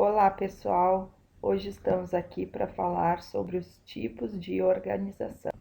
Olá, pessoal! Hoje estamos aqui para falar sobre os tipos de organização.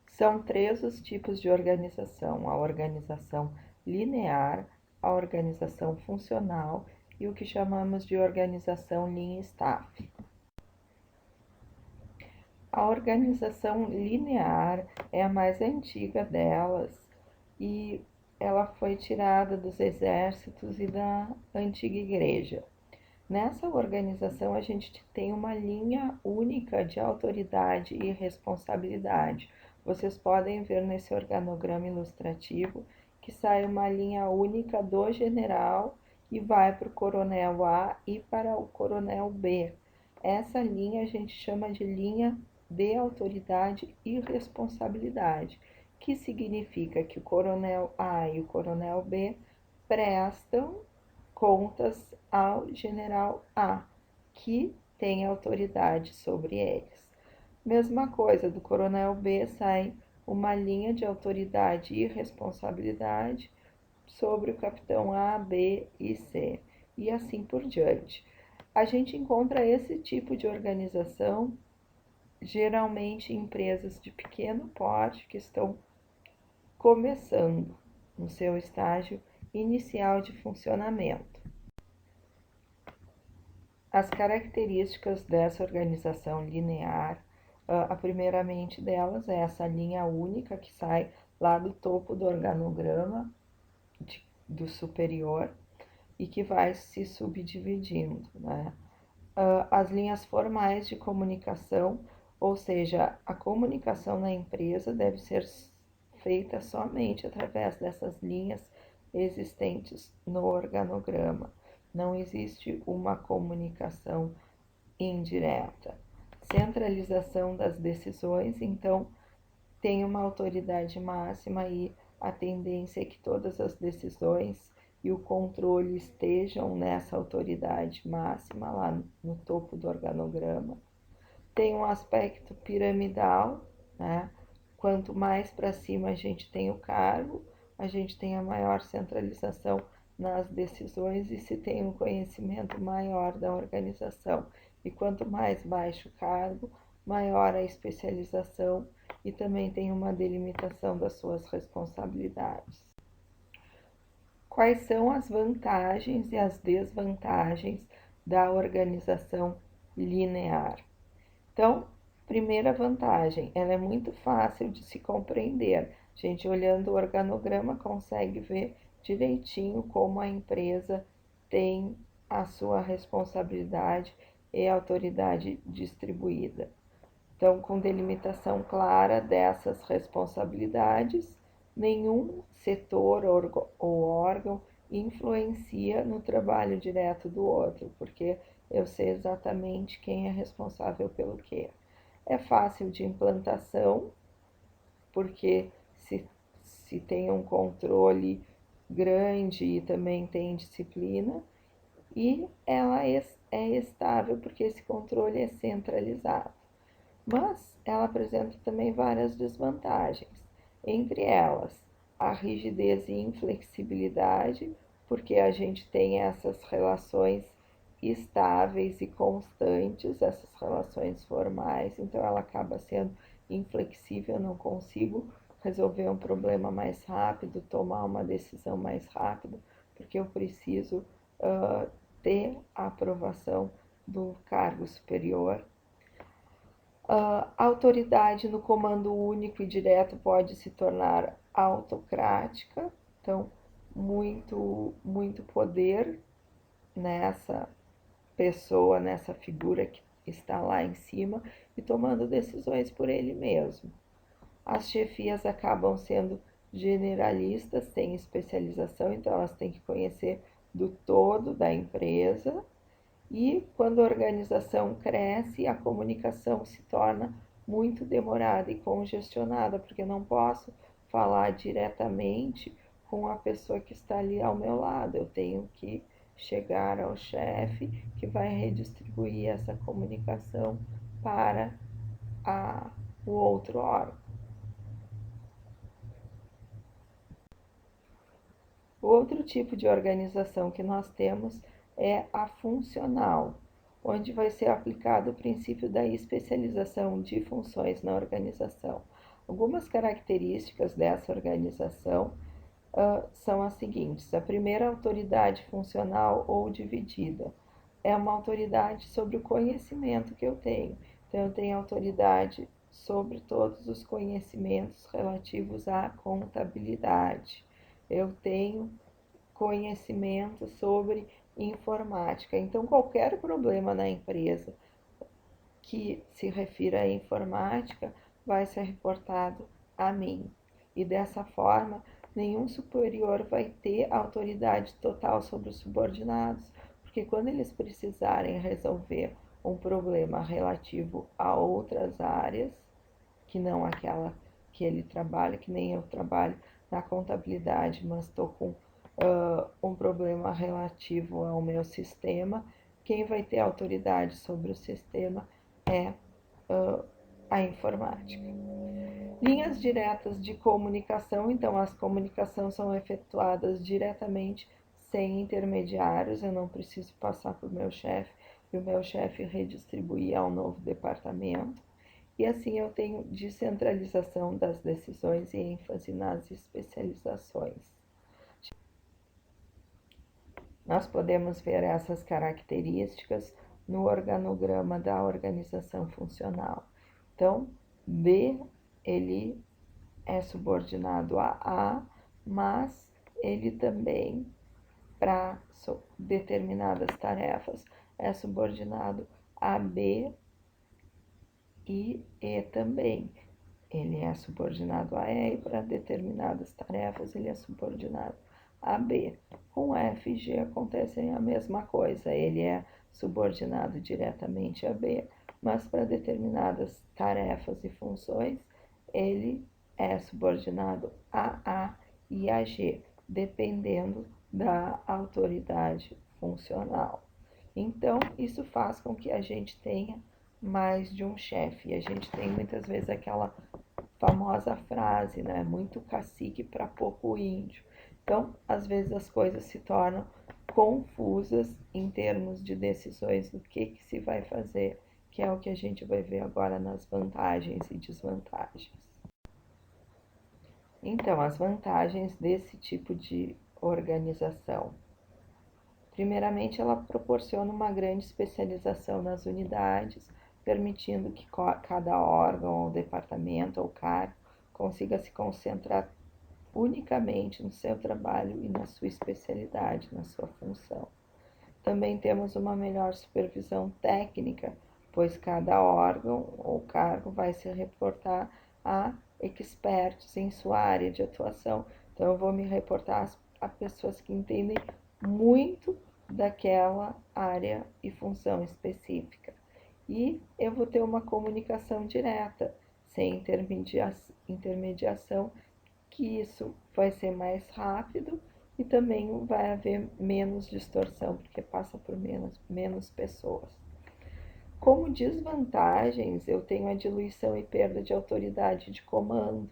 São três os tipos de organização: a organização linear, a organização funcional e o que chamamos de organização Lean Staff. A organização linear é a mais antiga delas e ela foi tirada dos exércitos e da antiga igreja. Nessa organização, a gente tem uma linha única de autoridade e responsabilidade. Vocês podem ver nesse organograma ilustrativo que sai uma linha única do general e vai para o coronel A e para o coronel B. Essa linha a gente chama de linha de autoridade e responsabilidade, que significa que o coronel A e o coronel B prestam contas ao general A, que tem autoridade sobre eles. Mesma coisa, do coronel B sai uma linha de autoridade e responsabilidade sobre o capitão A, B e C, e assim por diante. A gente encontra esse tipo de organização geralmente em empresas de pequeno porte que estão começando no seu estágio inicial de funcionamento. As características dessa organização linear, a primeiramente delas é essa linha única que sai lá do topo do organograma do superior e que vai se subdividindo, né? As linhas formais de comunicação, ou seja, a comunicação na empresa deve ser feita somente através dessas linhas existentes no organograma. Não existe uma comunicação indireta. Centralização das decisões, então, tem uma autoridade máxima e a tendência é que todas as decisões e o controle estejam nessa autoridade máxima lá no topo do organograma. Tem um aspecto piramidal, né? Quanto mais para cima a gente tem o cargo, a gente tem a maior centralização nas decisões e se tem um conhecimento maior da organização. E quanto mais baixo o cargo, maior a especialização e também tem uma delimitação das suas responsabilidades. Quais são as vantagens e as desvantagens da organização linear? Então, primeira vantagem, ela é muito fácil de se compreender. A gente olhando o organograma consegue ver direitinho como a empresa tem a sua responsabilidade e autoridade distribuída. Então, com delimitação clara dessas responsabilidades, nenhum setor ou órgão influencia no trabalho direto do outro, porque eu sei exatamente quem é responsável pelo quê. É fácil de implantação, porque se tem um controle grande e também tem disciplina, e ela é estável porque esse controle é centralizado. Mas ela apresenta também várias desvantagens, entre elas a rigidez e inflexibilidade, porque a gente tem essas relações estáveis e constantes, essas relações formais, então ela acaba sendo inflexível, eu não consigo resolver um problema mais rápido, tomar uma decisão mais rápido, porque eu preciso ter a aprovação do cargo superior. A autoridade no comando único e direto pode se tornar autocrática, então muito poder nessa pessoa, nessa figura que está lá em cima e tomando decisões por ele mesmo. As chefias acabam sendo generalistas, sem especialização, então elas têm que conhecer do todo da empresa. E quando a organização cresce, a comunicação se torna muito demorada e congestionada, porque eu não posso falar diretamente com a pessoa que está ali ao meu lado. Eu tenho que chegar ao chefe que vai redistribuir essa comunicação para o outro órgão. O outro tipo de organização que nós temos é a funcional, onde vai ser aplicado o princípio da especialização de funções na organização. Algumas características dessa organização são as seguintes: a primeira, autoridade funcional ou dividida. É uma autoridade sobre o conhecimento que eu tenho. Então, eu tenho autoridade sobre todos os conhecimentos relativos à contabilidade. Eu tenho conhecimento sobre informática. Então, qualquer problema na empresa que se refira à informática vai ser reportado a mim. E dessa forma, nenhum superior vai ter autoridade total sobre os subordinados, porque quando eles precisarem resolver um problema relativo a outras áreas, que não aquela que ele trabalha, que nem eu trabalho na contabilidade, mas estou com um problema relativo ao meu sistema, quem vai ter autoridade sobre o sistema é a informática. Linhas diretas de comunicação, então as comunicações são efetuadas diretamente sem intermediários, eu não preciso passar para o meu chefe e o meu chefe redistribuir ao novo departamento. E assim eu tenho descentralização das decisões e ênfase nas especializações. Nós podemos ver essas características no organograma da organização funcional. Então, B, ele é subordinado a A, mas ele também, para determinadas tarefas, é subordinado a B e E também. Ele é subordinado a E e para determinadas tarefas ele é subordinado a B. Com F e G acontece a mesma coisa, ele é subordinado diretamente a B, mas para determinadas tarefas e funções ele é subordinado a A e a G, dependendo da autoridade funcional. Então, isso faz com que a gente tenha mais de um chefe. E a gente tem muitas vezes aquela famosa frase, né? Muito cacique para pouco índio. Então, às vezes as coisas se tornam confusas em termos de decisões do que se vai fazer, que é o que a gente vai ver agora nas vantagens e desvantagens. Então, as vantagens desse tipo de organização. Primeiramente, ela proporciona uma grande especialização nas unidades, permitindo que cada órgão, ou departamento ou cargo consiga se concentrar unicamente no seu trabalho e na sua especialidade, na sua função. Também temos uma melhor supervisão técnica, pois cada órgão ou cargo vai se reportar a expertos em sua área de atuação. Então, eu vou me reportar a pessoas que entendem muito daquela área e função específica. E eu vou ter uma comunicação direta, sem intermediação, que isso vai ser mais rápido e também vai haver menos distorção, porque passa por menos pessoas. Como desvantagens, eu tenho a diluição e perda de autoridade de comando,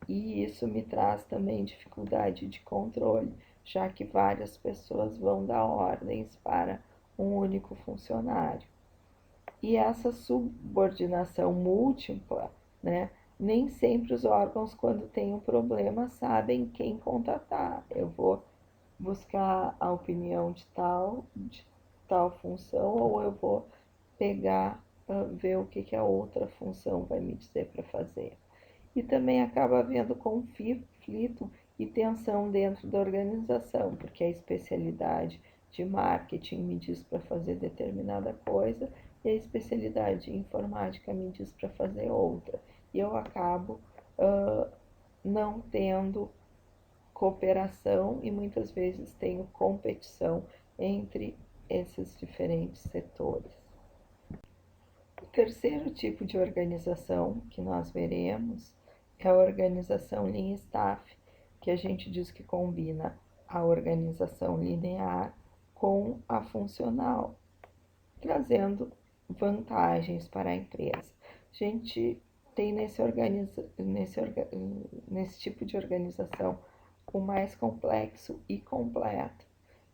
e isso me traz também dificuldade de controle, já que várias pessoas vão dar ordens para um único funcionário. E essa subordinação múltipla, né? Nem sempre os órgãos, quando tem um problema, sabem quem contatar. Eu vou buscar a opinião de tal função, ou eu vou pegar, ver o que a outra função vai me dizer para fazer. E também acaba havendo conflito e tensão dentro da organização, porque a especialidade de marketing me diz para fazer determinada coisa e a especialidade de informática me diz para fazer outra. E eu acabo não tendo cooperação e muitas vezes tenho competição entre esses diferentes setores. O terceiro tipo de organização que nós veremos é a organização Lean Staff, que a gente diz que combina a organização linear com a funcional, trazendo vantagens para a empresa. A gente tem nesse tipo de organização o mais complexo e completo,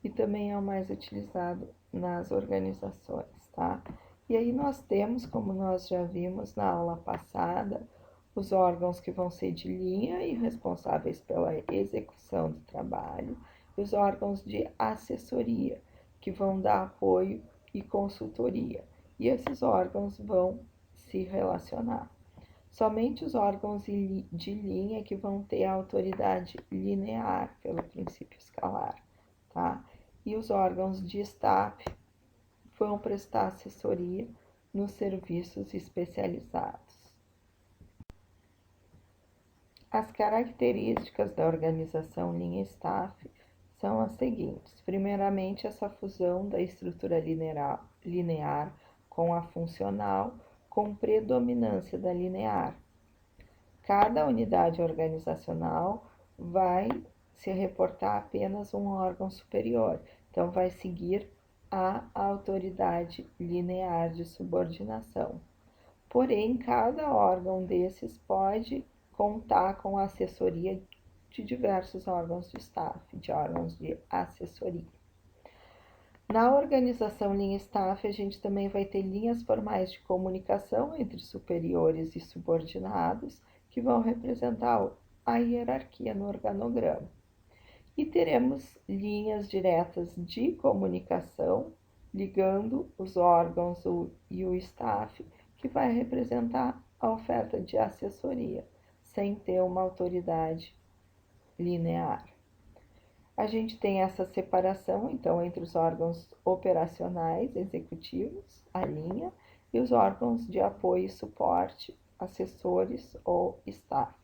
e também é o mais utilizado nas organizações, tá? E aí nós temos, como nós já vimos na aula passada, os órgãos que vão ser de linha e responsáveis pela execução do trabalho, e os órgãos de assessoria, que vão dar apoio e consultoria. E esses órgãos vão se relacionar. Somente os órgãos de linha que vão ter a autoridade linear pelo princípio escalar, tá? E os órgãos de staff vão prestar assessoria nos serviços especializados. As características da organização linha staff são as seguintes. Primeiramente, essa fusão da estrutura linear com a funcional, com predominância da linear. Cada unidade organizacional vai se reportar a apenas um órgão superior, então vai seguir a autoridade linear de subordinação. Porém, cada órgão desses pode contar com a assessoria de diversos órgãos de staff, de órgãos de assessoria. Na organização linha staff, a gente também vai ter linhas formais de comunicação entre superiores e subordinados, que vão representar a hierarquia no organograma. E teremos linhas diretas de comunicação, ligando os órgãos e o staff, que vai representar a oferta de assessoria, sem ter uma autoridade linear. A gente tem essa separação, então, entre os órgãos operacionais, executivos, a linha, e os órgãos de apoio e suporte, assessores ou staff.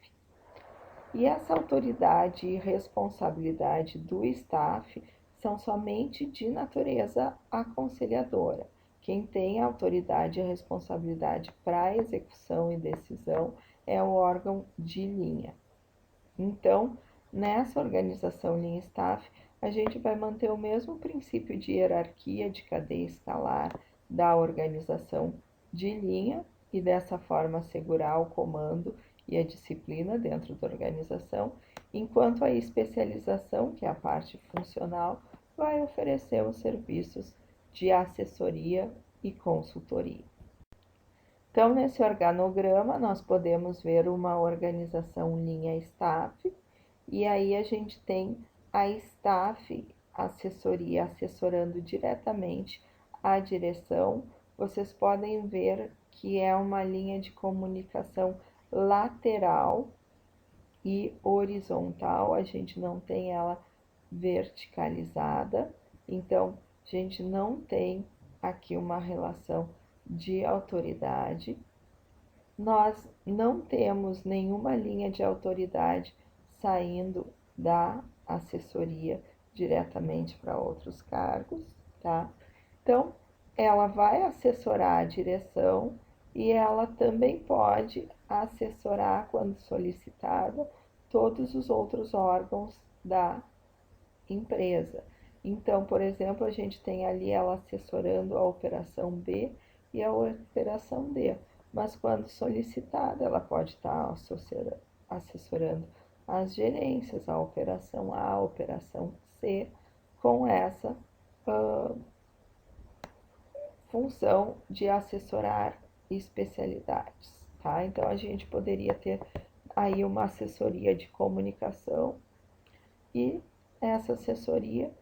E essa autoridade e responsabilidade do staff são somente de natureza aconselhadora. Quem tem a autoridade e a responsabilidade para execução e decisão é o órgão de linha. Então, nessa organização linha staff, a gente vai manter o mesmo princípio de hierarquia de cadeia escalar da organização de linha e dessa forma assegurar o comando e a disciplina dentro da organização, enquanto a especialização, que é a parte funcional, vai oferecer os serviços de assessoria e consultoria. Então, nesse organograma, nós podemos ver uma organização linha staff, e aí a gente tem a staff assessoria assessorando diretamente a direção. Vocês podem ver que é uma linha de comunicação lateral e horizontal, a gente não tem ela verticalizada, então a gente não tem aqui uma relação de autoridade. Nós não temos nenhuma linha de autoridade saindo da assessoria diretamente para outros cargos, tá? Então, ela vai assessorar a direção e ela também pode assessorar, quando solicitada, todos os outros órgãos da empresa. Então, por exemplo, a gente tem ali ela assessorando a operação B e a operação D, mas quando solicitada, ela pode estar assessorando as gerências, a operação A, a operação C, com essa função de assessorar especialidades, tá? Então, a gente poderia ter aí uma assessoria de comunicação e essa assessoria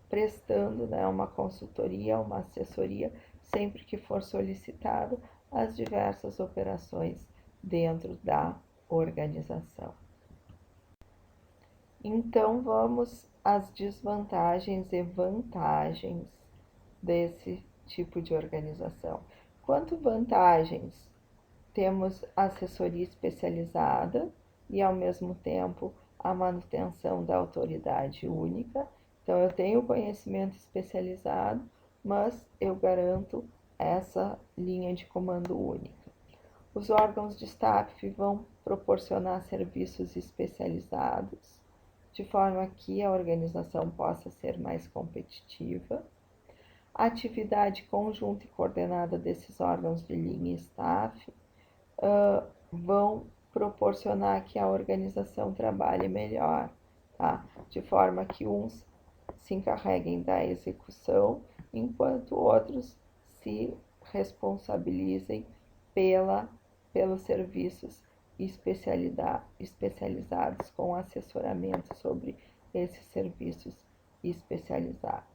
prestando, né, uma consultoria, uma assessoria, sempre que for solicitado, as diversas operações dentro da organização. Então, vamos às desvantagens e vantagens desse tipo de organização. Quanto vantagens? Temos assessoria especializada e, ao mesmo tempo, a manutenção da autoridade única. Então, eu tenho conhecimento especializado, mas eu garanto essa linha de comando única. Os órgãos de staff vão proporcionar serviços especializados, de forma que a organização possa ser mais competitiva. A atividade conjunta e coordenada desses órgãos de linha e staff vão proporcionar que a organização trabalhe melhor, tá? De forma que uns se encarreguem da execução, enquanto outros se responsabilizem pelos serviços especializados com assessoramento sobre esses serviços especializados.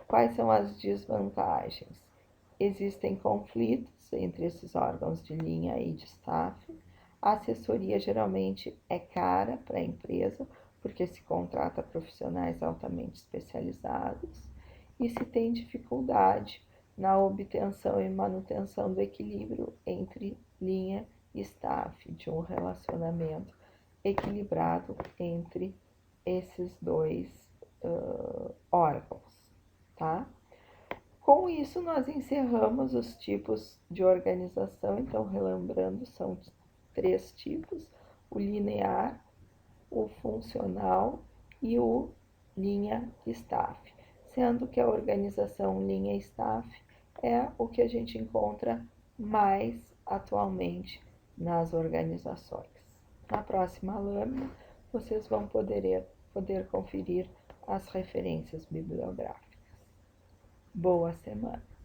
Quais são as desvantagens? Existem conflitos entre esses órgãos de linha e de staff. A assessoria geralmente é cara para a empresa, porque se contrata profissionais altamente especializados e se tem dificuldade na obtenção e manutenção do equilíbrio entre linha e staff, de um relacionamento equilibrado entre esses dois órgãos, tá? Com isso, nós encerramos os tipos de organização. Então, relembrando, são 3 tipos: o linear, o funcional e o linha staff. Sendo que a organização linha staff é o que a gente encontra mais atualmente nas organizações. Na próxima lâmina, vocês vão poder conferir as referências bibliográficas. Boa semana!